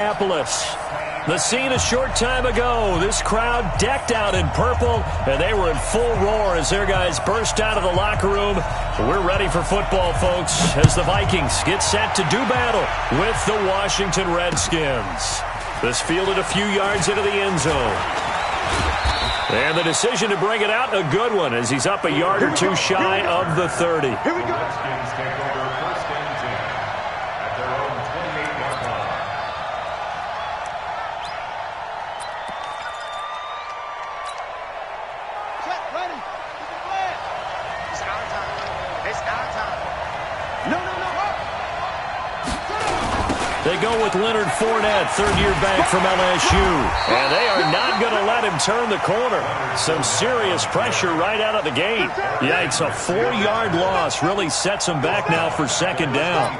Minneapolis. The scene a short time ago. This crowd decked out in purple, and they were in full roar as their guys burst out of the locker room. We're ready for football, folks, as the Vikings get set to do battle with the Washington Redskins. This fielded a few yards into the end zone. And the decision to bring it out, a good one, as he's up a yard or two shy of the 30. Here we go. Redskins take over first and 10 at their own 28-yard line. Set, ready. It's our time. It's our time. No. They go with Leonard Fournette, third-year back from LSU. And they are not going to let him turn the corner. Some serious pressure right out of the gate. Yikes, a 4-yard loss really sets him back now for second down.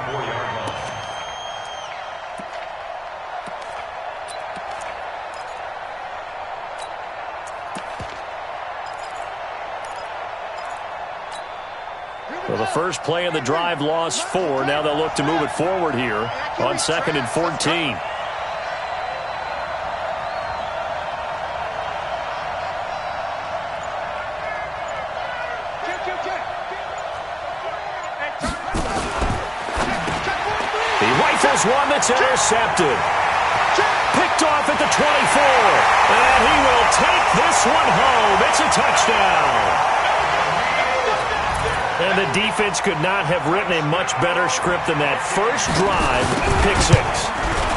Well, the first play of the drive lost 4. Now they'll look to move it forward here on 2nd and 14. He rifles one that's intercepted. Picked off at the 24. And he will take this one home. It's a touchdown. And the defense could not have written a much better script than that. First drive, pick 6.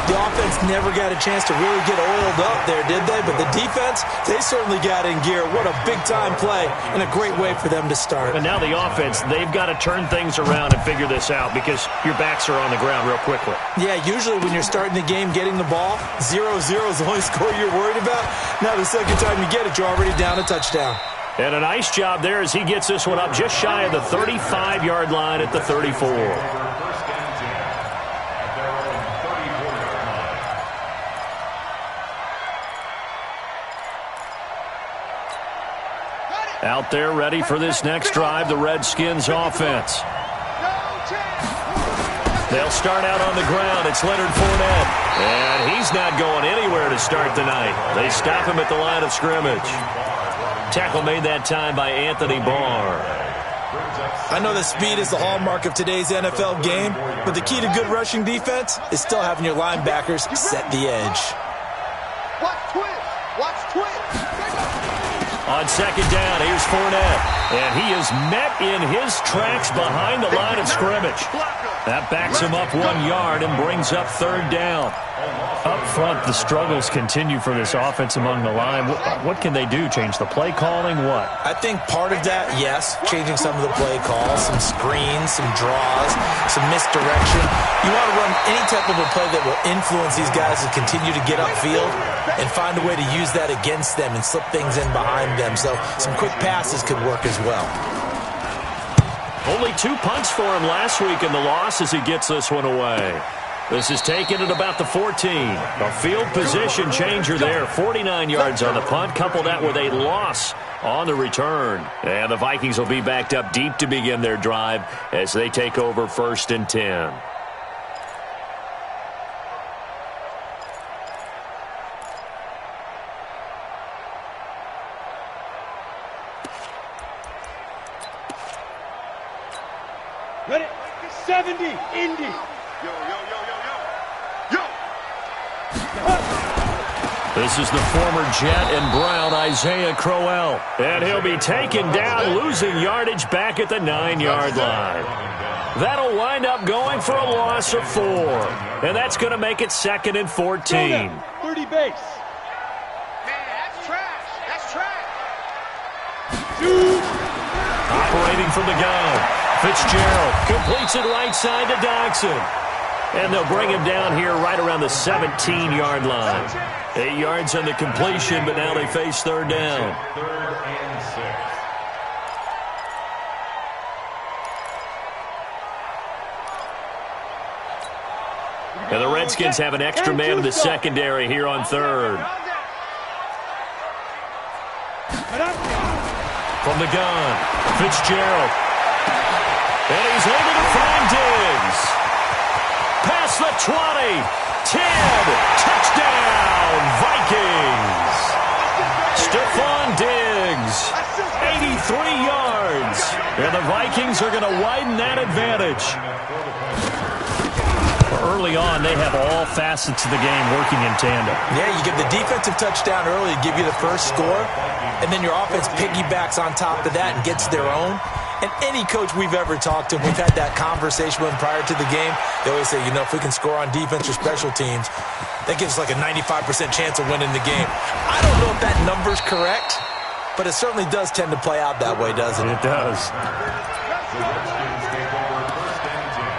The offense never got a chance to really get oiled up there, did they? But the defense, they certainly got in gear. What a big-time play and a great way for them to start. And now the offense, they've got to turn things around and figure this out because your backs are on the ground real quickly. Yeah, usually when you're starting the game getting the ball, 0-0 is the only score you're worried about. Now the second time you get it, you're already down a touchdown. And a nice job there as he gets this one up just shy of the 35-yard line at the 34. Out there ready for this next drive, the Redskins offense. They'll start out on the ground. It's Leonard Fournette. And he's not going anywhere to start the night. They stop him at the line of scrimmage. Tackle made that time by Anthony Barr. I know that speed is the hallmark of today's NFL game, but the key to good rushing defense is still having your linebackers set the edge. Watch twist. On second down, here's Fournette. And he is met in his tracks behind the line of scrimmage. That backs him up 1 yard and brings up third down. Up front, the struggles continue for this offense among the line. What can they do? Change the play calling? What? I think part of that, yes, changing some of the play calls, some screens, some draws, some misdirection. You want to run any type of a play that will influence these guys to continue to get upfield and find a way to use that against them and slip things in behind them. So some quick passes could work as well. Only 2 punts for him last week in the loss as he gets this one away. This is taken at about the 14. A field position changer there. 49 yards on the punt. Couple that with a loss on the return. And the Vikings will be backed up deep to begin their drive as they take over 1st and 10. Ready? 70, Indy. Yo. This is the former Jet and Brown, Isaiah Crowell. And he'll be taken down, losing yardage back at the 9-yard line. That'll wind up going for a loss of 4. And that's going to make it 2nd and 14. 30 base. Man, that's trash. Operating from the gun. Fitzgerald completes it right side to Dodson. And they'll bring him down here right around the 17-yard line. 8 yards on the completion, but now they face third down. 3rd and 6. And the Redskins have an extra man in the secondary here on 3rd. From the gun, Fitzgerald. And he's able to find Diggs. Pass across the 20. 10. Touchdown, Vikings. Stephon Diggs, 83 yards. And the Vikings are going to widen that advantage. Early on, they have all facets of the game working in tandem. Yeah, you give the defensive touchdown early to give you the first score, and then your offense piggybacks on top of that and gets their own. And any coach we've ever talked to, we've had that conversation with them prior to the game. They always say, if we can score on defense or special teams, that gives us like a 95% chance of winning the game. I don't know if that number's correct, but it certainly does tend to play out that way, doesn't it? It does. The Redskins take over first and 10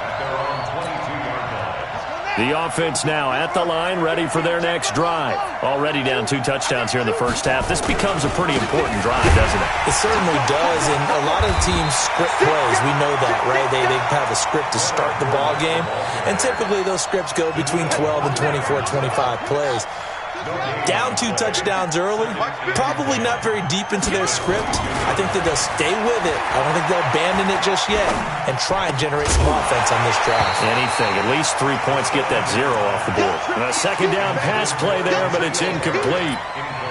at their own 22-yard line. The offense now at the line, ready for their next drive. Already down 2 touchdowns here in the first half. This becomes a pretty important drive, doesn't it? It certainly does, and a lot of teams script plays. We know that, right? They have a script to start the ball game, and typically those scripts go between 12 and 24, 25 plays. Down 2 touchdowns early, probably not very deep into their script. I think that they'll stay with it. I don't think they'll abandon it just yet and try and generate some offense on this drive. Anything, at least 3 points, get that 0 off the board. And a second down pass play there, but it's incomplete.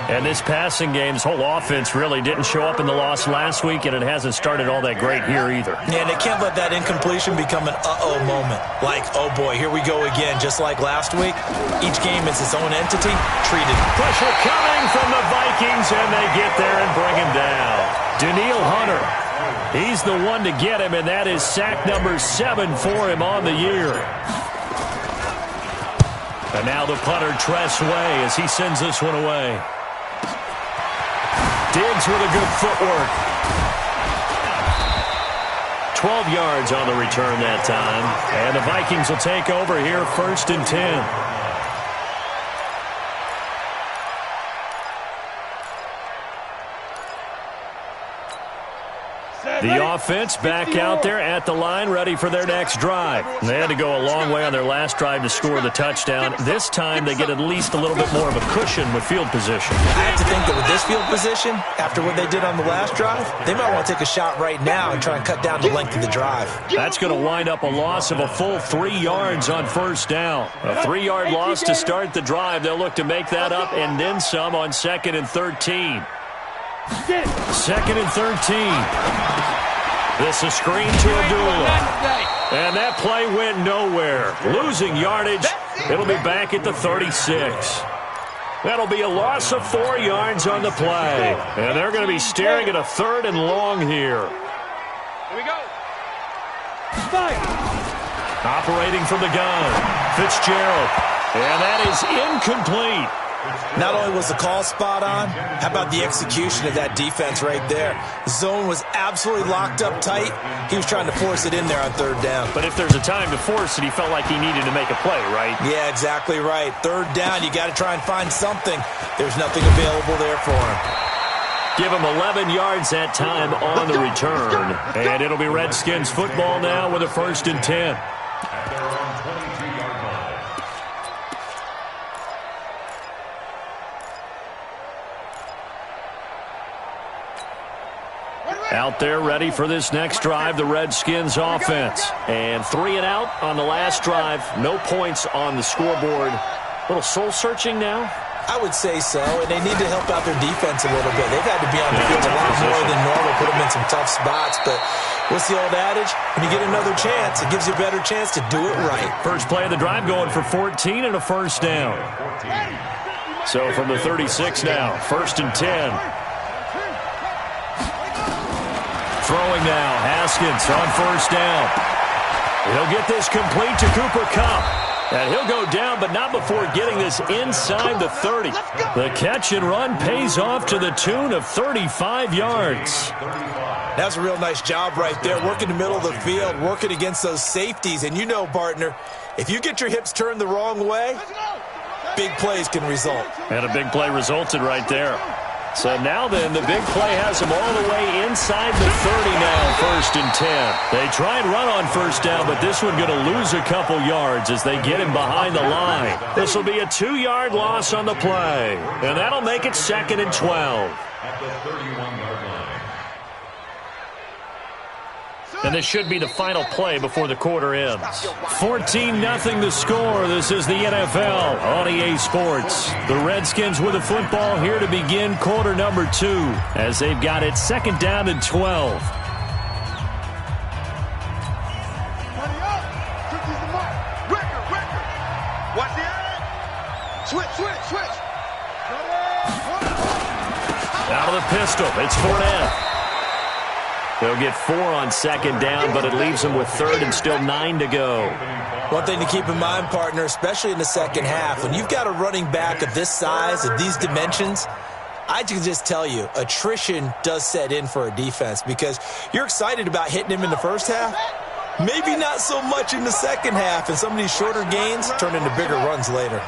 And this passing game's whole offense really didn't show up in the loss last week, and it hasn't started all that great here either. Yeah, and they can't let that incompletion become an uh-oh moment. Like, oh boy, here we go again, just like last week. Each game is its own entity, treated. Pressure coming from the Vikings, and they get there and bring him down. Danielle Hunter, he's the one to get him, and that is sack number 7 for him on the year. And now the punter, Tress Way, as he sends this one away. Diggs with a good footwork. 12 yards on the return that time. And the Vikings will take over here first and 10. The offense back out there at the line, ready for their next drive. They had to go a long way on their last drive to score the touchdown. This time they get at least a little bit more of a cushion with field position. I have to think that with this field position, after what they did on the last drive, they might want to take a shot right now and try and cut down the length of the drive. That's going to wind up a loss of a full 3 yards on first down. A 3-yard loss to start the drive. They'll look to make that up and then some on 2nd and 13. 2nd and 13. This is screen to Abdullah. And that play went nowhere. Losing yardage. It'll be back at the 36. That'll be a loss of 4 yards on the play. And they're going to be staring at a 3rd and long here. Here we go. Operating from the gun, Fitzgerald. And that is incomplete. Not only was the call spot on, how about the execution of that defense right there? Zone was absolutely locked up tight. He was trying to force it in there on 3rd down. But if there's a time to force it, he felt like he needed to make a play, right? Yeah, exactly right. 3rd down, you got to try and find something. There's nothing available there for him. Give him 11 yards that time on the return. And it'll be Redskins football now with a 1st and 10. At their own 22-yard line. Out there ready for this next drive, the Redskins offense. And 3 and out on the last drive. No points on the scoreboard. A little soul-searching now? I would say so, and they need to help out their defense a little bit. They've had to be on the field a lot more than normal, put them in some tough spots. But what's the old adage? When you get another chance, it gives you a better chance to do it right. First play of the drive going for 14 and a 1st down. So from the 36 now, 1st and 10. Throwing now, Haskins on 1st down. He'll get this complete to Cooper Kupp. And he'll go down, but not before getting this inside the 30. The catch and run pays off to the tune of 35 yards. That's a real nice job right there, working the middle of the field, working against those safeties. And you know, partner, if you get your hips turned the wrong way, big plays can result. And a big play resulted right there. So now then, the big play has them all the way inside the 30 now, 1st and 10. They try and run on 1st down, but this one going to lose a couple yards as they get him behind the line. This will be a 2-yard loss on the play, and that'll make it 2nd and 12. At the 31-yard line. And this should be the final play before the quarter ends. 14-0 the score. This is the NFL on EA Sports. The Redskins with the football here to begin quarter number 2 as they've got it 2nd down and 12. Switch. Out of the pistol, it's Fournette. They'll get 4 on 2nd down, but it leaves them with 3rd and still 9 to go. One thing to keep in mind, partner, especially in the second half, when you've got a running back of this size, of these dimensions, I can just tell you, attrition does set in for a defense because you're excited about hitting him in the first half. Maybe not so much in the second half, and some of these shorter gains turn into bigger runs later.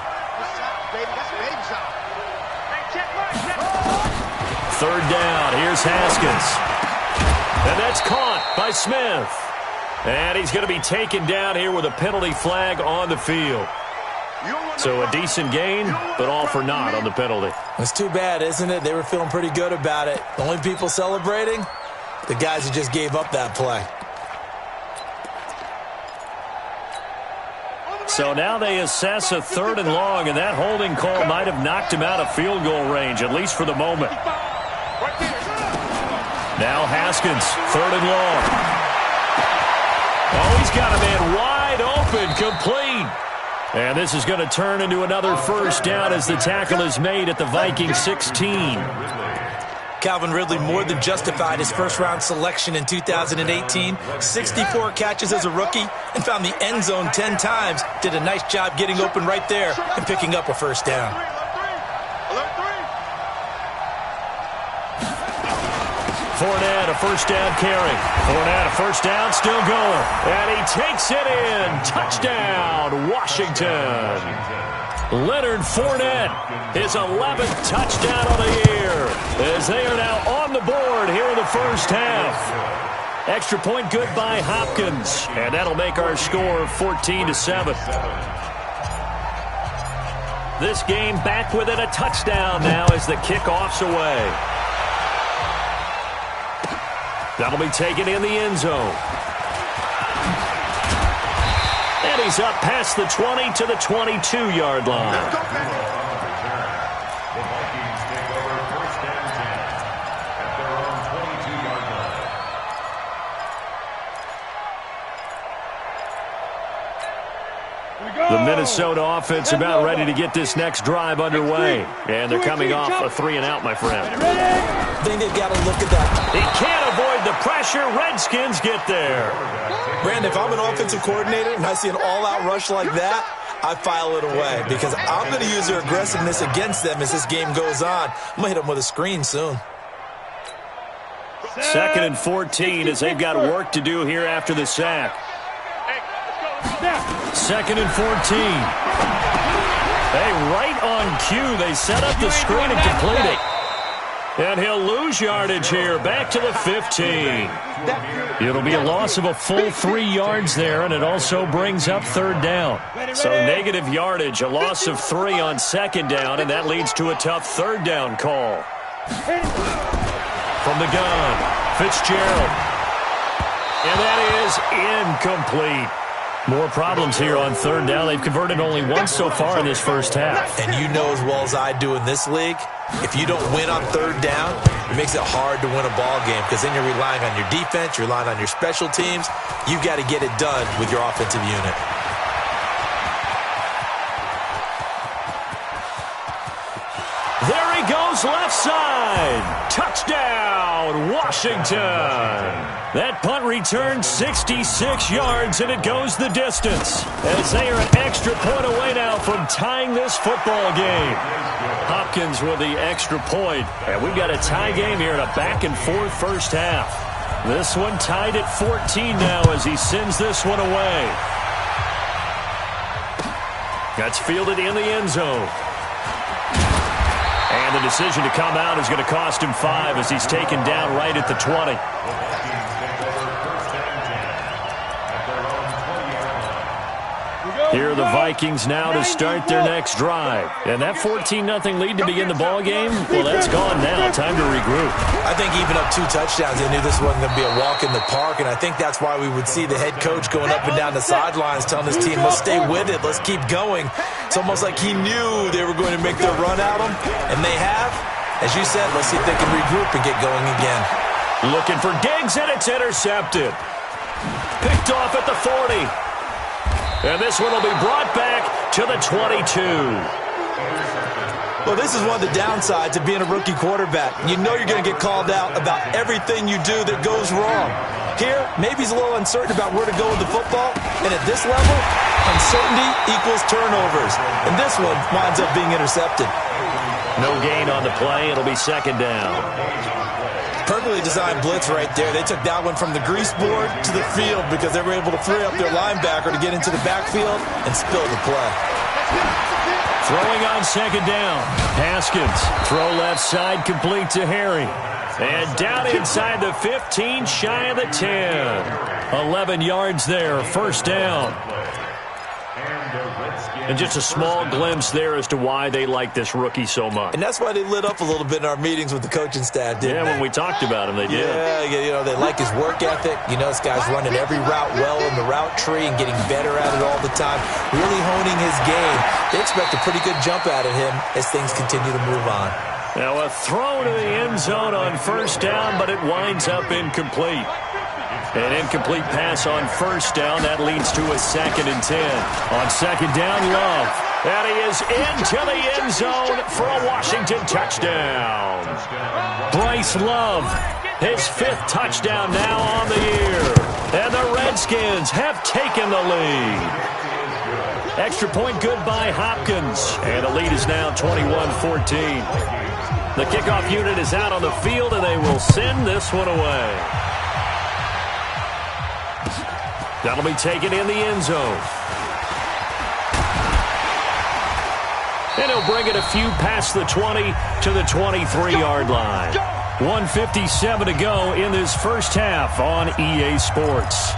3rd down, here's Haskins. And that's caught by Smith. And he's going to be taken down here with a penalty flag on the field. So a decent gain, but all for naught on the penalty. It's too bad, isn't it? They were feeling pretty good about it. The only people celebrating, the guys who just gave up that play. So now they assess a 3rd and long, and that holding call might have knocked him out of field goal range, at least for the moment. Now Haskins, 3rd and long. Oh, he's got a man wide open, complete. And this is going to turn into another 1st down as the tackle is made at the Vikings 16. Calvin Ridley more than justified his first-round selection in 2018. 64 catches as a rookie and found the end zone 10 times. Did a nice job getting open right there and picking up a 1st down. Fournette, a 1st down carry. Fournette, a 1st down, still going. And he takes it in. Touchdown, Washington. Leonard Fournette, his 11th touchdown of the year, as they are now on the board here in the first half. Extra point good by Hopkins, and that'll make our score 14-7. This game back within a touchdown now as the kickoff's away. That'll be taken in the end zone. And he's up past the 20 to the 22-yard line. The Vikings take over 1st and 10 at their own 22-yard line. The Minnesota offense about ready to get this next drive underway. And they're coming off a 3-and-out, my friend. I think they've got to look at that. He can't avoid the pressure. Redskins get there. Brandon, if I'm an offensive coordinator and I see an all-out rush like that, I file it away because I'm going to use their aggressiveness against them as this game goes on. I'm going to hit them with a screen soon. 2nd and 14 as they've got work to do here after the sack. 2nd and 14. Hey, right on cue. They set up the screen and complete it. And he'll lose yardage here, back to the 15. It'll be a loss of a full 3 yards there, and it also brings up 3rd down. So negative yardage, a loss of 3 on 2nd down, and that leads to a tough 3rd down call. From the gun, Fitzgerald. And that is incomplete. More problems here on 3rd down. They've converted only once so far in this first half. And you know as well as I do in this league, if you don't win on 3rd down, it makes it hard to win a ball game because then you're relying on your defense, you're relying on your special teams. You've got to get it done with your offensive unit. There he goes, left side. Touchdown, Washington. That punt returned 66 yards, and it goes the distance as they are an extra point away now from tying this football game. Hopkins with the extra point, and we've got a tie game here in a back-and-forth first half. This one tied at 14 now as he sends this one away. That's fielded in the end zone. And the decision to come out is going to cost him 5 as he's taken down right at the 20. Here are the Vikings now to start their next drive. And that 14-0 lead to begin the ball game, well, that's gone now. Time to regroup. I think even up 2 touchdowns, they knew this wasn't going to be a walk in the park, and I think that's why we would see the head coach going up and down the sidelines telling his team, let's stay with it, let's keep going. It's almost like he knew they were going to make their run at him, and they have. As you said, let's see if they can regroup and get going again. Looking for Diggs, and it's intercepted. Picked off at the 40. And this one will be brought back to the 22. Well, this is one of the downsides of being a rookie quarterback. You know you're going to get called out about everything you do that goes wrong. Here, maybe he's a little uncertain about where to go with the football. And at this level, uncertainty equals turnovers. And this one winds up being intercepted. No gain on the play. It'll be second down. Perfectly designed blitz right there. They took that one from the grease board to the field because they were able to free up their linebacker to get into the backfield and spill the play. Throwing on second down. Haskins. Throw left side complete to Harry. And down inside the 15, shy of the 10. 11 yards there. First down. And just a small glimpse there as to why they like this rookie so much. And that's why they lit up a little bit in our meetings with the coaching staff, didn't they? When we talked about him, they did. Yeah, you know, they like his work ethic. You know, this guy's running every route well in the route tree and getting better at it all the time, really honing his game. They expect a pretty good jump out of him as things continue to move on. Now a throw to the end zone on first down, but it winds up incomplete. An incomplete pass on first down. That leads to a 2nd and 10. On second down, Love. And he is into the end zone for a Washington touchdown. Bryce Love, his 5th touchdown now on the year. And the Redskins have taken the lead. Extra point good by Hopkins. And the lead is now 21-14. The kickoff unit is out on the field, and they will send this one away. That'll be taken in the end zone. And he'll bring it a few past the 20 to the 23-yard line. 1:57 to go in this first half on EA Sports.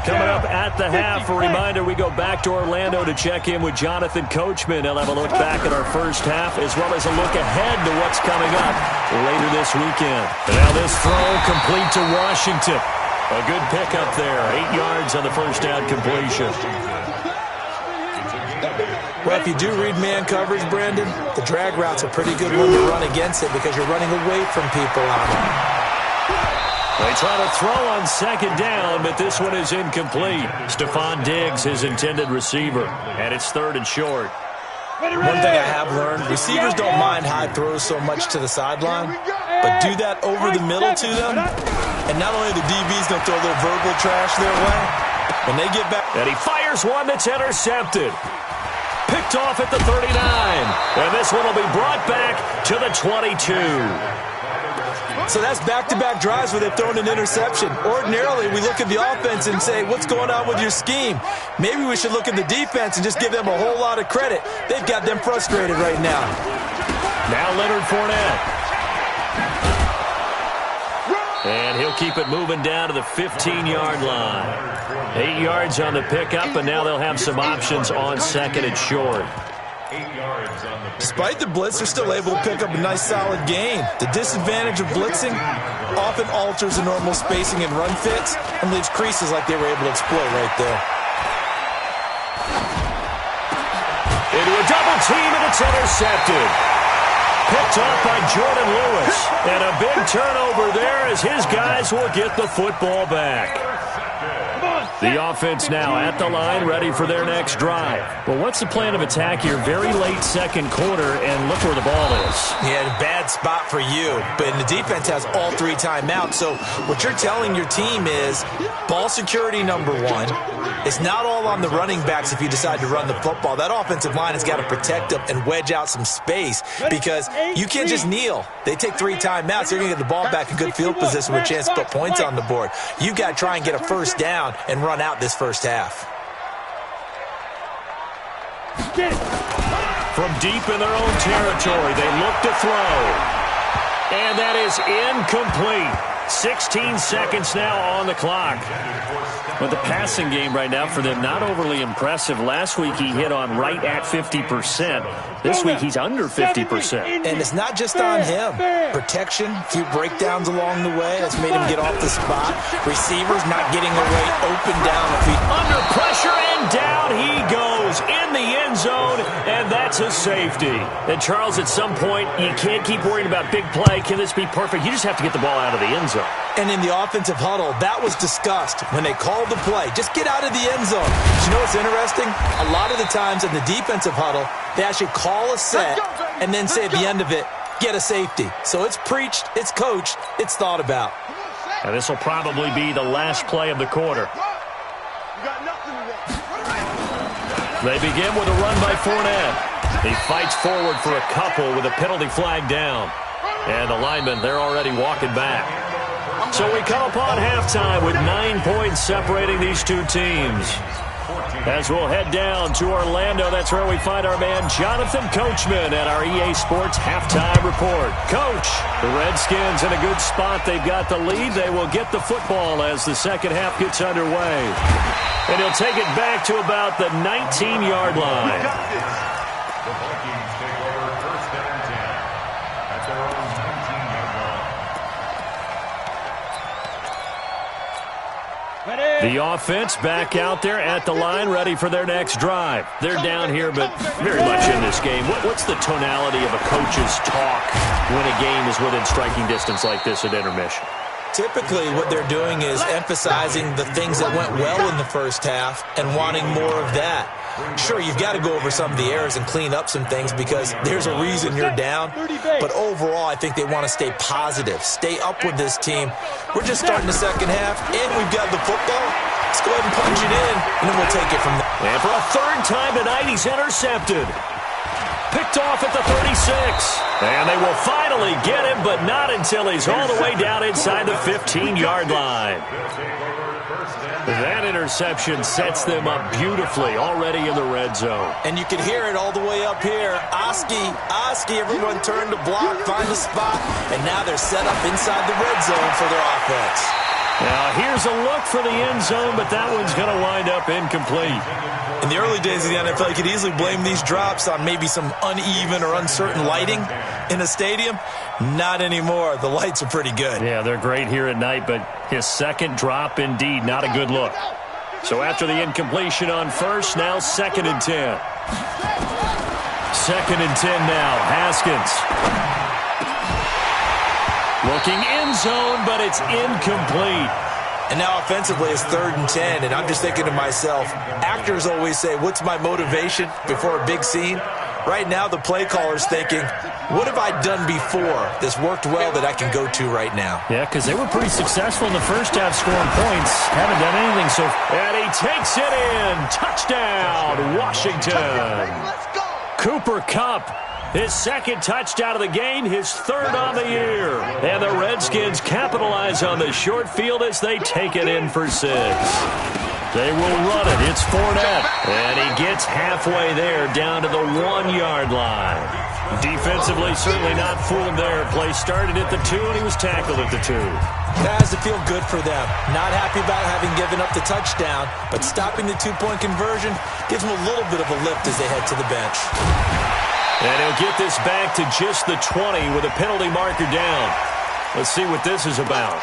Coming up at the half, a reminder, we go back to Orlando to check in with Jonathan Coachman. He'll have a look back at our first half as well as a look ahead to what's coming up later this weekend. And now this throw complete to Washington. A good pickup there, 8 yards on the first down completion. Well, if you do read man coverage, Brandon, the drag route's a pretty good one to run against it because you're running away from people on it. They try to throw on second down, but this one is incomplete. Stephon Diggs, his intended receiver, and it's 3rd and short. One thing I have learned, receivers don't mind high throws so much to the sideline, but do that over the middle to them, and not only the DB's going to throw a little verbal trash their way, when they get back. And he fires one that's intercepted. Picked off at the 39. And this one will be brought back to the 22. So that's back-to-back drives where they've thrown an interception. Ordinarily, we look at the offense and say, what's going on with your scheme? Maybe we should look at the defense and just give them a whole lot of credit. They've got them frustrated right now. Now Leonard Fournette. And he'll keep it moving down to the 15-yard line. 8 yards on the pickup, and now they'll have some options on 2nd and short. Despite the blitz, they're still able to pick up a nice solid gain. The disadvantage of blitzing often alters the normal spacing and run fits and leaves creases like they were able to exploit right there. Into a double team, and it's intercepted. Picked off by Jordan Lewis. And a big turnover there as his guys will get the football back. The offense now at the line, ready for their next drive. Well, what's the plan of attack here? Very late second quarter, and look where the ball is. Yeah, a bad spot for you. But the defense has all 3 timeouts. So what you're telling your team is ball security number 1. It's not all on the running backs if you decide to run the football. That offensive line has got to protect them and wedge out some space because you can't just kneel. They take 3 timeouts. They're going to get the ball back in good field position with a chance to put points on the board. You got to try and get a first down and run out this first half. From deep in their own territory, they look to throw. And that is incomplete. 16 seconds now on the clock. With the passing game right now for them, not overly impressive. Last week he hit on right at 50%. This week he's under 50%. And it's not just on him. Protection, a few breakdowns along the way. That's made him get off the spot. Receivers not getting away open down the field. Under pressure and down he goes in the end zone, and that's a safety. And Charles, at some point, you can't keep worrying about big play. Can this be perfect? You just have to get the ball out of the end zone. And in the offensive huddle, that was discussed when they called the play. Just get out of the end zone. But you know what's interesting? A lot of the times in the defensive huddle, they actually call a set and then say at the end of it, get a safety. So it's preached, it's coached, it's thought about. And this will probably be the last play of the quarter. They begin with a run by Fournette. He fights forward for a couple with a penalty flag down. And the linemen, they're already walking back. So we come upon halftime with 9 points separating these two teams. As we'll head down to Orlando, that's where we find our man Jonathan Coachman at our EA Sports Halftime Report. Coach, the Redskins in a good spot. They've got the lead. They will get the football as the second half gets underway. And he'll take it back to about the 19-yard line. The Vikings take over first and 10 at their own 19-yard line. The offense back out there at the line, ready for their next drive. They're down here, but very much in this game. What's the tonality of a coach's talk when a game is within striking distance like this at intermission? Typically, what they're doing is emphasizing the things that went well in the first half and wanting more of that. Sure, you've got to go over some of the errors and clean up some things because there's a reason you're down. But overall, I think they want to stay positive, stay up with this team. We're just starting the second half, and we've got the football. Let's go ahead and punch it in, and then we'll take it from there. And for a third time tonight, he's intercepted. Picked off at the 36. And they will finally get him, but not until he's all the way down inside the 15-yard line. That interception sets them up beautifully already in the red zone. And you can hear it all the way up here. Oski, everyone turned to block, find a spot, and now they're set up inside the red zone for their offense. Now here's a look for the end zone, but that one's going to wind up incomplete. In the early days of the NFL, you could easily blame these drops on maybe some uneven or uncertain lighting in a stadium. Not anymore. The lights are pretty good. Yeah, they're great here at night, but his second drop, indeed, not a good look. So after the incompletion on first, now 2nd and 10. 2nd and 10 now. Haskins. Looking end zone, but it's incomplete. And now offensively it's 3rd and 10, and I'm just thinking to myself, actors always say, what's my motivation before a big scene? Right now the play caller's thinking, what have I done before that's worked well that I can go to right now? Yeah, because they were pretty successful in the first half scoring points. Haven't done anything so far. And he takes it in. Touchdown, Washington. Cooper Kupp. His second touchdown of the game, his third on the year. And the Redskins capitalize on the short field as they take it in for 6. They will run it. It's Fournette. And he gets halfway there down to the 1-yard line. Defensively, certainly not fooled there. Play started at the 2, and he was tackled at the 2. That has to feel good for them. Not happy about having given up the touchdown, but stopping the 2-point conversion gives them a little bit of a lift as they head to the bench. And he'll get this back to just the 20 with a penalty marker down. Let's see what this is about.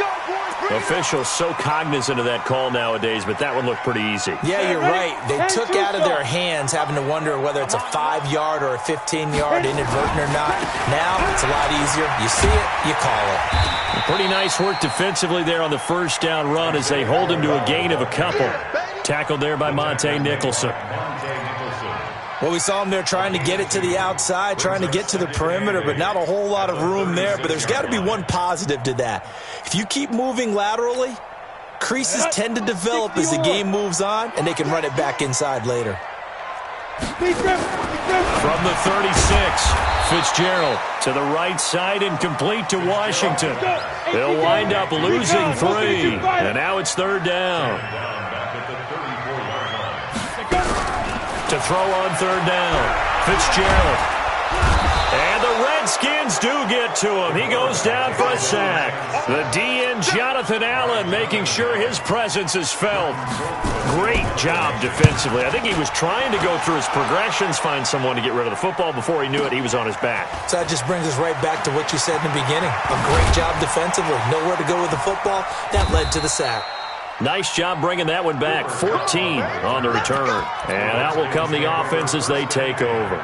Officials so cognizant of that call nowadays, but that one looked pretty easy. Yeah, you're right. They took out of their hands having to wonder whether it's a 5-yard or a 15-yard inadvertent or not. Now it's a lot easier. You see it, you call it. Pretty nice work defensively there on the first down run as they hold him to a gain of a couple. Tackled there by Monte Nicholson. Well, we saw him there trying to get it to the outside, trying to get to the perimeter, but not a whole lot of room there. But there's got to be one positive to that. If you keep moving laterally, creases tend to develop as the game moves on, and they can run it back inside later. From the 36, Fitzgerald to the right side and complete to Washington. They'll wind up losing 3, and now it's 3rd down. To throw on 3rd down, Fitzgerald. And the Redskins do get to him. He goes down for a sack. The DN, Jonathan Allen, making sure his presence is felt. Great job defensively. I think he was trying to go through his progressions, find someone to get rid of the football. Before he knew it, he was on his back. So that just brings us right back to what you said in the beginning. A great job defensively. Nowhere to go with the football. That led to the sack. Nice job bringing that one back. 14 on the return. And out will come the offense as they take over.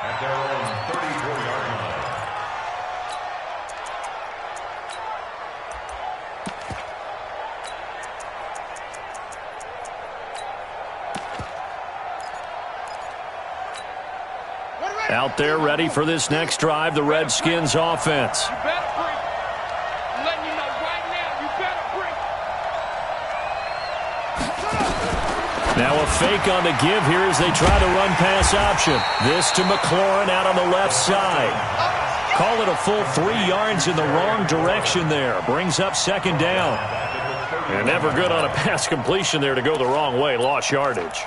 At their own 34-yard line. Out there ready for this next drive, the Redskins offense. You better bring. I'm letting you know right now, you better bring. Now a fake on the give here as they try to run pass option. This to McLaurin out on the left side. Call it a full 3 yards in the wrong direction there. Brings up second down. And never good on a pass completion there to go the wrong way. Lost yardage.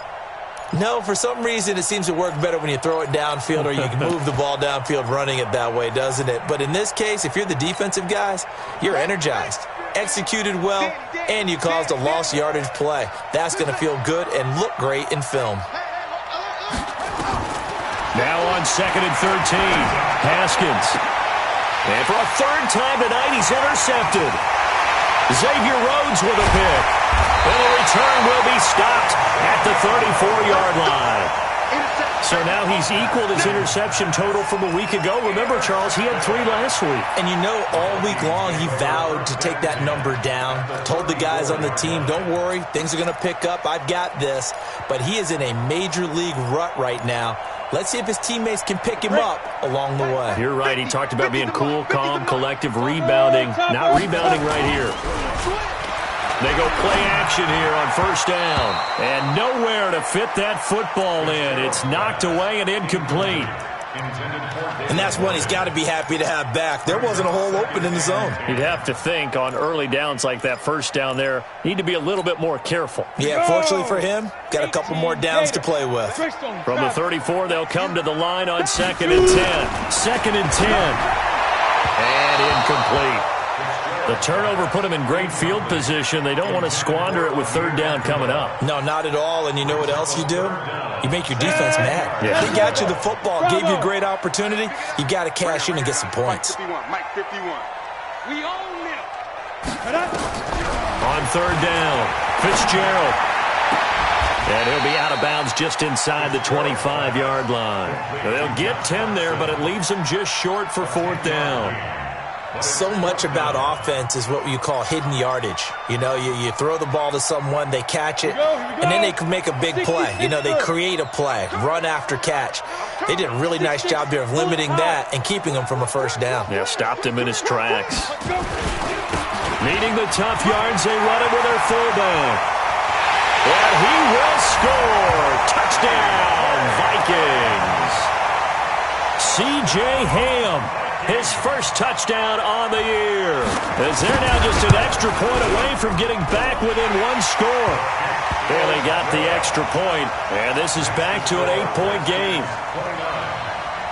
No, for some reason it seems to work better when you throw it downfield or you can move the ball downfield running it that way, doesn't it? But in this case, if you're the defensive guys, you're energized, executed well, and you caused a lost yardage play. That's going to feel good and look great in film. Now on 2nd and 13, Haskins. And for a third time tonight, he's intercepted. Xavier Rhodes with a pick. And the return will be stopped at the 34-yard line. So now he's equaled his interception total from a week ago. Remember, Charles, he had 3 last week. And you know, all week long he vowed to take that number down. Told the guys on the team, don't worry, things are going to pick up. I've got this. But he is in a major league rut right now. Let's see if his teammates can pick him up along the way. You're right. He talked about being cool, calm, collective, rebounding. Not rebounding right here. They go play action here on first down. And nowhere to fit that football in. It's knocked away and incomplete. And that's one he's got to be happy to have back. There wasn't a hole open in the zone. You'd have to think on early downs like that first down there, need to be a little bit more careful. Yeah, fortunately for him, got a couple more downs to play with. From the 34, they'll come to the line on 2nd and 10. 2nd and 10. And incomplete. The turnover put them in great field position. They don't want to squander it with 3rd down coming up. No, not at all. And you know what else you do? You make your defense mad. Yeah. They got you the football, gave you a great opportunity. You got to cash in and get some points. Mike 51. We own them. On 3rd down, Fitzgerald. And he'll be out of bounds just inside the 25-yard line. They'll get 10 there, but it leaves them just short for 4th down. So much about offense is what you call hidden yardage. You know, you throw the ball to someone, they catch it, and then they can make a big play. You know, they create a play, run after catch. They did a really nice job there of limiting that and keeping him from a first down. Yeah, stopped him in his tracks. Needing the tough yards, they run it with their fullback. And he will score. Touchdown, Vikings. C.J. Ham. His first touchdown on the year. As they're now just an extra point away from getting back within 1 score. And they got the extra point, and this is back to an 8-point game. 29,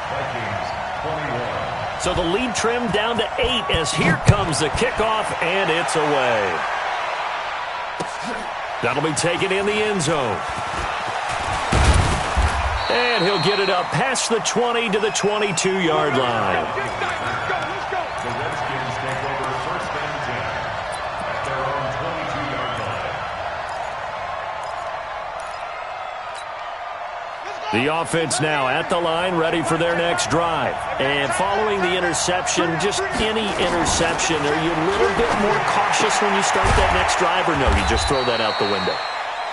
Vikings 21. So the lead trimmed down to 8 as here comes the kickoff, and it's away. That'll be taken in the end zone. And he'll get it up past the 20 to the 22-yard line. The Redskins take over 1st and 10 at their own 22-yard line. The offense now at the line, ready for their next drive. And following the interception, just any interception, are you a little bit more cautious when you start that next drive, or no, you just throw that out the window?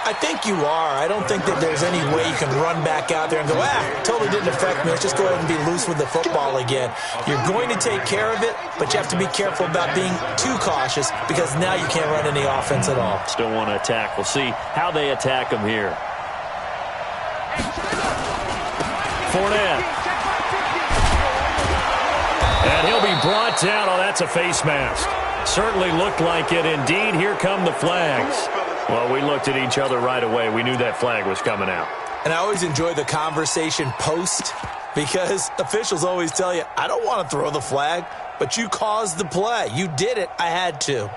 I think you are. I don't think that there's any way you can run back out there and go, totally didn't affect me. Let's just go ahead and be loose with the football again. You're going to take care of it, but you have to be careful about being too cautious because now you can't run any offense at all. Still want to attack. We'll see how they attack them here. Fournette. And he'll be brought down. Oh, that's a face mask. Certainly looked like it. Indeed, here come the flags. Well, we looked at each other right away. We knew that flag was coming out. And I always enjoy the conversation post. because officials always tell you, I don't want to throw the flag, but you caused the play. You did it. I had to.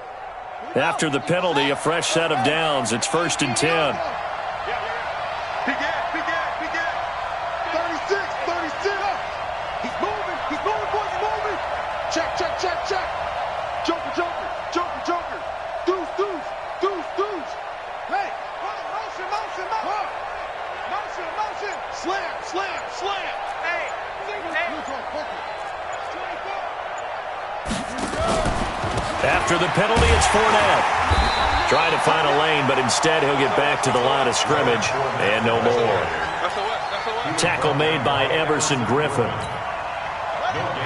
After the penalty, a fresh set of downs. It's 1st and 10. Big gap. 36. He's moving, boys, he's moving. Check. Joker. Deuce. Hey, motion. Slam. Hey. After the penalty, it's Fournette. Trying to find a lane, but instead he'll get back to the line of scrimmage. And no more. Tackle made by Everson Griffin.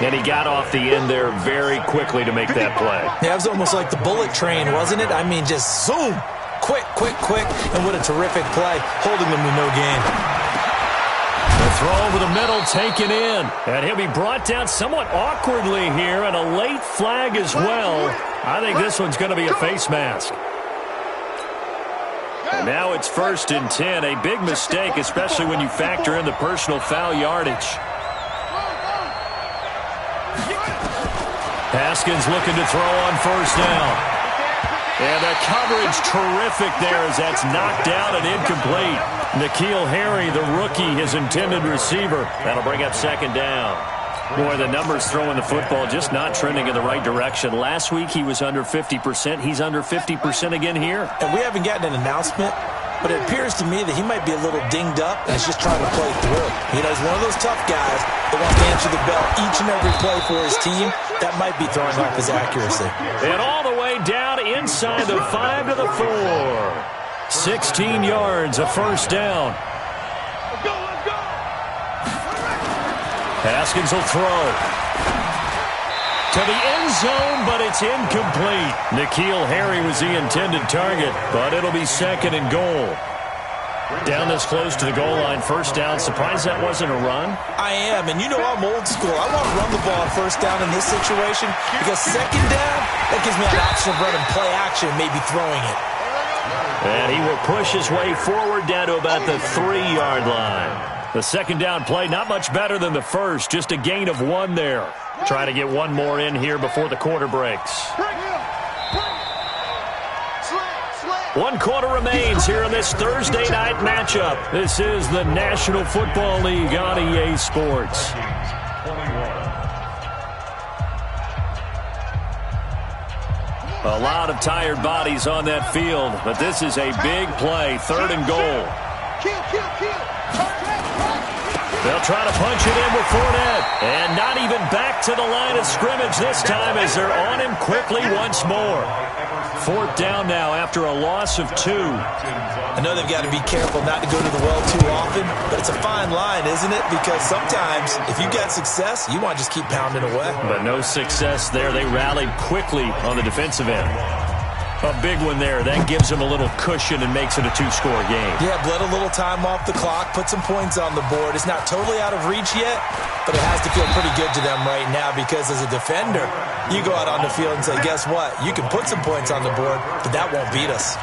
And he got off the end there very quickly to make that play. Yeah, it was almost like the bullet train, wasn't it? I mean, just zoom. Quick. And what a terrific play, holding them to no gain. The throw over the middle taken in. And he'll be brought down somewhat awkwardly here, and a late flag as well. I think this one's going to be a face mask. And now it's 1st and 10. A big mistake, especially when you factor in the personal foul yardage. Haskins looking to throw on 1st down. And the coverage terrific there as that's knocked out and incomplete. N'Keal Harry, the rookie, his intended receiver. That'll bring up 2nd down. Boy, the numbers throwing the football just not trending in the right direction. Last week he was under 50%. He's under 50% again here. And we haven't gotten an announcement, but it appears to me that he might be a little dinged up and he's just trying to play through. You know, he's one of those tough guys that wants to answer the bell each and every play for his team. That might be throwing off his accuracy. And all the way down inside the 5 to the 4. 16 yards, a 1st down. Let's go. Haskins will throw. To the end zone, but it's incomplete. N'Keal Harry was the intended target, but it'll be 2nd and goal. Down this close to the goal line, 1st down. Surprised that wasn't a run? I am, and you know I'm old school. I want to run the ball on 1st down in this situation because 2nd down, that gives me an option of running play action and maybe throwing it. And he will push his way forward down to about the 3-yard line. The 2nd down play, not much better than the first, just a gain of 1 there. Trying to get one more in here before the quarter breaks. 1 quarter remains here in this Thursday night matchup. This is the National Football League on EA Sports. A lot of tired bodies on that field, but this is a big play, 3rd and goal. They'll try to punch it in with Fournette. And not even back to the line of scrimmage this time as they're on him quickly once more. 4th down now after a loss of 2. I know they've got to be careful not to go to the well too often, but it's a fine line, isn't it? Because sometimes if you get success, you want to just keep pounding away. But no success there. They rallied quickly on the defensive end. A big one there. That gives them a little cushion and makes it a 2-score game. Yeah, bled a little time off the clock, put some points on the board. It's not totally out of reach yet, but it has to feel pretty good to them right now because as a defender, you go out on the field and say, guess what? You can put some points on the board, but that won't beat us.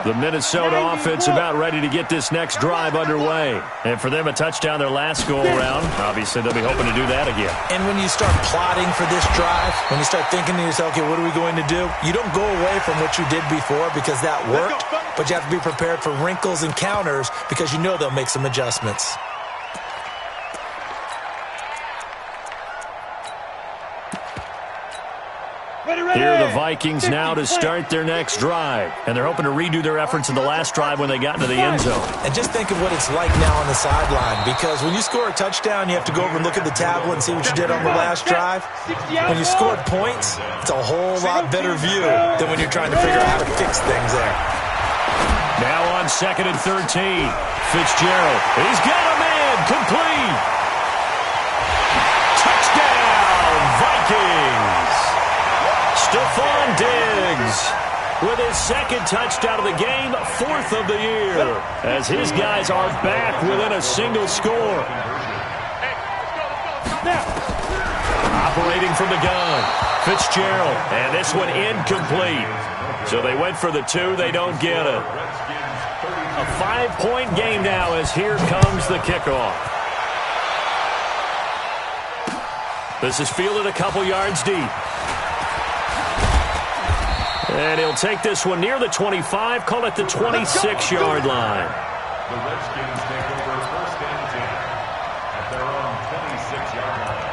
The Minnesota offense about ready to get this next drive underway. And for them, a touchdown their last go-around. Obviously, they'll be hoping to do that again. And when you start plotting for this drive, when you start thinking to yourself, okay, what are we going to do? You don't go away from what you did before because that worked, but you have to be prepared for wrinkles and counters because you know they'll make some adjustments. Here are the Vikings now to start their next drive. And they're hoping to redo their efforts in the last drive when they got into the end zone. And just think of what it's like now on the sideline, because when you score a touchdown, you have to go over and look at the tablet and see what you did on the last drive. When you scored points, it's a whole lot better view than when you're trying to figure out how to fix things there. Now on 2nd and 13. Fitzgerald. He's got a man. Complete. Touchdown, Vikings. Stephon Diggs with his 2nd touchdown of the game, 4th of the year, as his guys are back within a single score. Operating from the gun, Fitzgerald, and this one incomplete. So they went for the 2, they don't get it. A 5-point game now as here comes the kickoff. This is fielded a couple yards deep. And he'll take this one near the 25, call it the 26-yard line. The Redskins take over first and 10 at their own 26-yard line.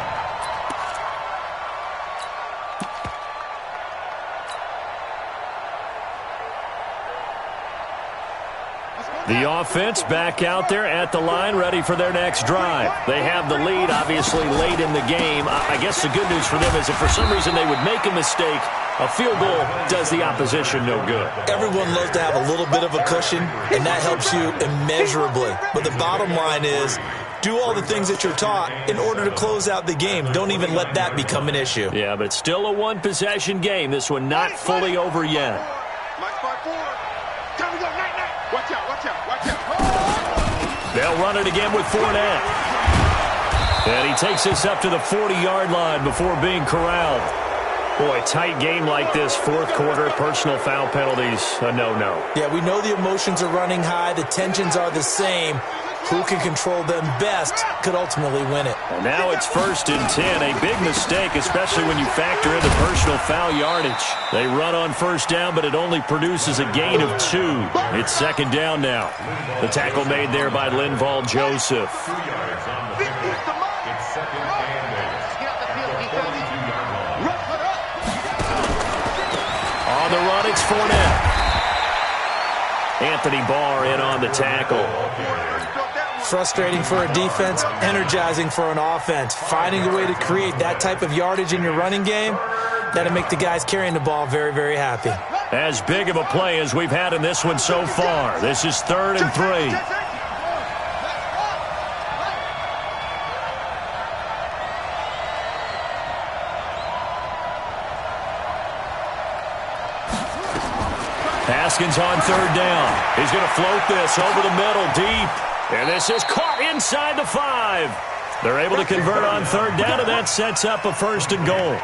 The offense back out there at the line, ready for their next drive. They have the lead, obviously, late in the game. I guess the good news for them is if for some reason they would make a mistake, a field goal does the opposition no good. Everyone loves to have a little bit of a cushion, and that helps you immeasurably. But the bottom line is, do all the things that you're taught in order to close out the game. Don't even let that become an issue. Yeah, but still a one-possession game. This one not fully over yet. Watch out, watch out, watch out. They'll run it again with Fournette. And he takes this up to the 40-yard line before being corralled. Boy, tight game like this, fourth quarter, personal foul penalties, a no-no. Yeah, we know the emotions are running high. The tensions are the same. Who can control them best could ultimately win it. And now it's 1st and 10. A big mistake, especially when you factor in the personal foul yardage. They run on first down, but it only produces a gain of 2. It's 2nd down now. The tackle made there by Linval Joseph. 2 yards on the pickup. It's 2nd and 8. On the run, it's Fournette. Anthony Barr in on the tackle. Frustrating for a defense, energizing for an offense. Finding a way to create that type of yardage in your running game, that'll make the guys carrying the ball very, very happy. As big of a play as we've had in this one so far. This is 3rd and 3. Haskins on 3rd down. He's going to float this over the middle deep. And this is caught inside the 5. They're able to convert on 3rd down, and that sets up a 1st and goal.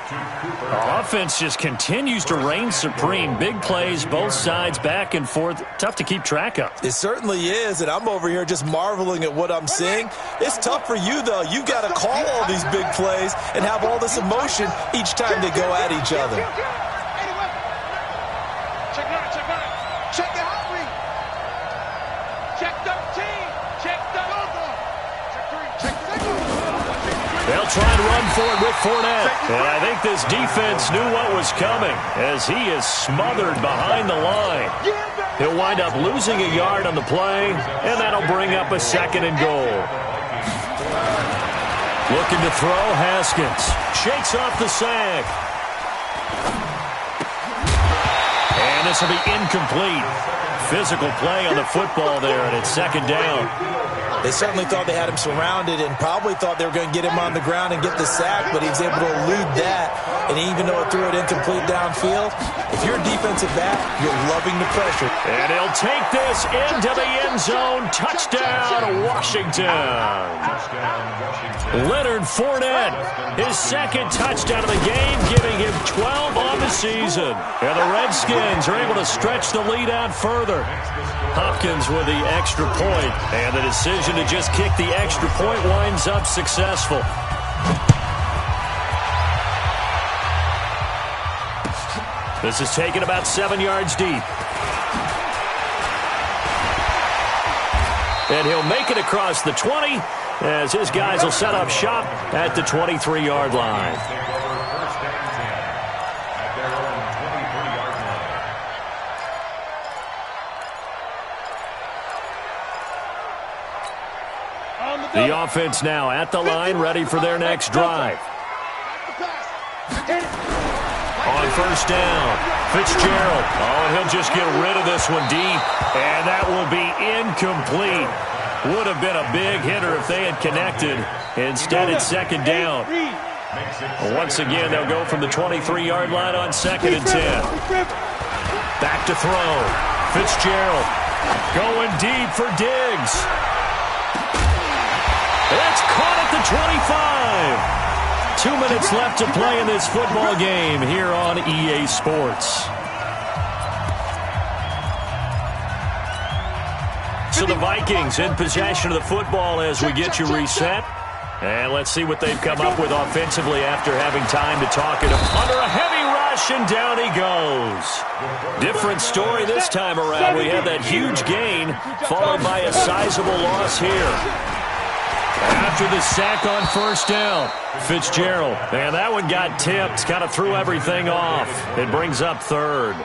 Our offense just continues to reign supreme. Big plays, both sides, back and forth. Tough to keep track of. It certainly is, and I'm over here just marveling at what I'm seeing. It's tough for you, though. You've got to call all these big plays and have all this emotion each time they go at each other. Check 9, check 9. Check the hot read. Check 13. Check the check 3. Check 6. They'll try to run for it with Fournette. And I think this defense knew what was coming as he is smothered behind the line. He'll wind up losing a yard on the play, and that'll bring up a 2nd and goal. Looking to throw, Haskins. Shakes off the sack. And this will be incomplete. Physical play on the football there, and it's 2nd down. They certainly thought they had him surrounded and probably thought they were going to get him on the ground and get the sack, but he was able to elude that. And even though it threw it incomplete downfield, if you're a defensive back, you're loving the pressure. And he'll take this into the end zone. Touchdown, Washington. Leonard Fournette, his 2nd touchdown of the game, giving him 12 on the season. And the Redskins are able to stretch the lead out further. Hopkins with the extra point, and the decision to just kick the extra point winds up successful. This is taken about 7 yards deep. And he'll make it across the 20 as his guys will set up shop at the 23-yard line. The offense now at the line, ready for their next drive. On first down, Fitzgerald. Oh, and he'll just get rid of this one deep. And that will be incomplete. Would have been a big hitter if they had connected. Instead, it's 2nd down. Once again, they'll go from the 23-yard line on 2nd and 10. Back to throw. Fitzgerald going deep for Diggs. That's caught at the 25. 2 minutes left to play in this football game here on EA Sports. So the Vikings in possession of the football as we get you reset. And let's see what they've come up with offensively after having time to talk it up. Under a heavy rush, and down he goes. Different story this time around. We had that huge gain, followed by a sizable loss here. After the sack on first down, Fitzgerald. And that one got tipped, kind of threw everything off. It brings up third.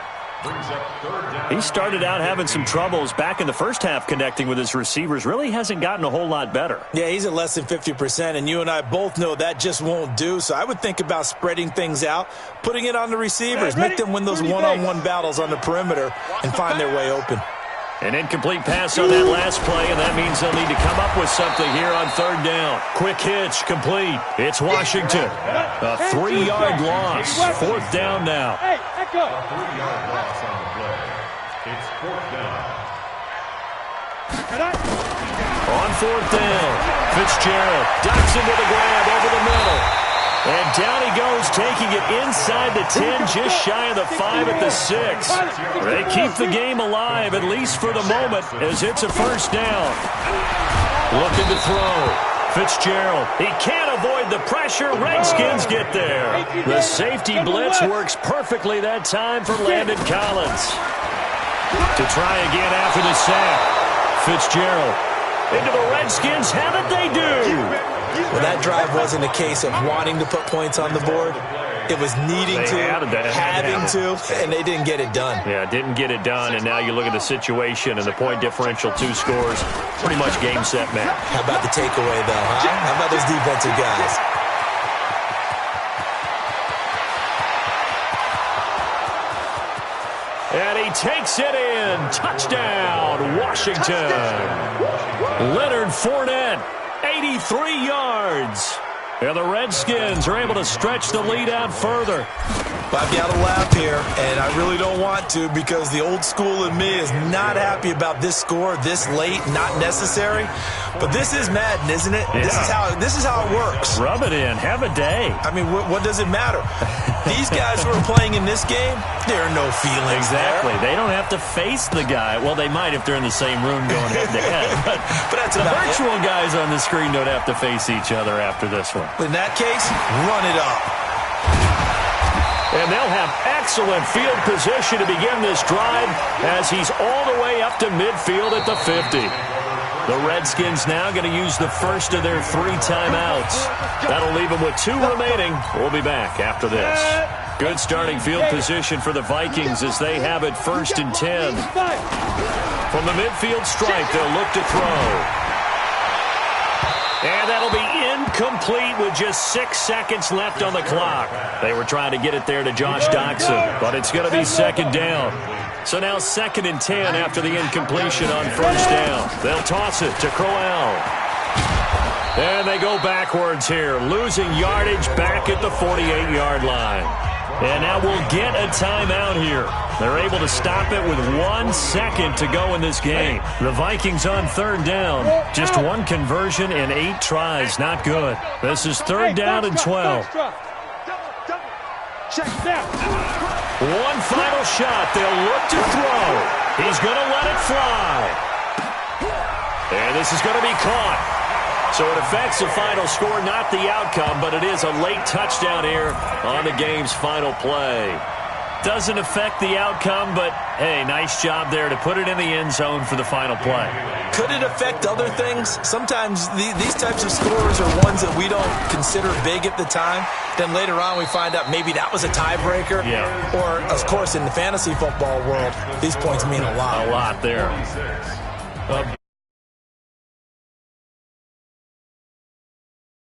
He started out having some troubles back in the first half connecting with his receivers. Really hasn't gotten a whole lot better. Yeah, he's at less than 50%, and you and I both know that just won't do. So I would think about spreading things out, putting it on the receivers, make them win those one-on-one battles on the perimeter and find their way open. An incomplete pass on that last play, and that means they'll need to come up with something here on third down. Quick hitch, complete. It's Washington. A 3-yard loss. Fourth down now. A 3-yard loss on the play. It's fourth down. On fourth down, Fitzgerald ducks into the grab over the middle. And down he goes, taking it inside the 10, just shy of the 5 at the 6. They keep the game alive, at least for the moment, as it's a first down. Looking to throw. Fitzgerald. He can't avoid the pressure. Redskins get there. The safety blitz works perfectly that time for Landon Collins. To try again after the sack. Fitzgerald. Into the Redskins. Have it they do. Well, that drive wasn't a case of wanting to put points on the board. It was needing to, having to, and they didn't get it done. Yeah, didn't get it done, and now you look at the situation and the point differential, 2 scores, pretty much game, set, match. How about the takeaway, though, huh? How about those defensive guys? And he takes it in. Touchdown, Washington. Leonard Fournette. 83 yards. And the Redskins are able to stretch the lead out further. I've got to laugh here, and I really don't want to because the old school in me is not happy about this score this late, not necessary. But this is Madden, isn't it? Yeah. This is how it works. Rub it in. Have a day. I mean, what does it matter? These guys who are playing in this game, there are no feelings Exactly. there. They don't have to face the guy. Well, they might if they're in the same room going head-to-head. But that's the virtual guys on the screen don't have to face each other after this one. In that case, run it up. And they'll have excellent field position to begin this drive as he's all the way up to midfield at the 50. The Redskins now going to use the first of their 3 timeouts. That'll leave them with 2 remaining. We'll be back after this. Good starting field position for the Vikings as they have it 1st and 10. From the midfield stripe, they'll look to throw. And that'll be incomplete with just 6 seconds left on the clock. They were trying to get it there to Josh Doctson, but it's going to be 2nd down. So now 2nd and 10 after the incompletion on 1st down. They'll toss it to Crowell. And they go backwards here, losing yardage back at the 48-yard line. And now we'll get a timeout here. They're able to stop it with 1 second to go in this game. The Vikings on 3rd down. Just 1 conversion and 8 tries. Not good. This is 3rd down and 12. One final shot. They'll look to throw. He's going to let it fly. And this is going to be caught. So it affects the final score, not the outcome, but it is a late touchdown here on the game's final play. Doesn't affect the outcome, but, hey, nice job there to put it in the end zone for the final play. Could it affect other things? Sometimes these types of scores are ones that we don't consider big at the time. Then later on we find out maybe that was a tiebreaker. Yeah. Or, of course, in the fantasy football world, these points mean a lot. A lot there.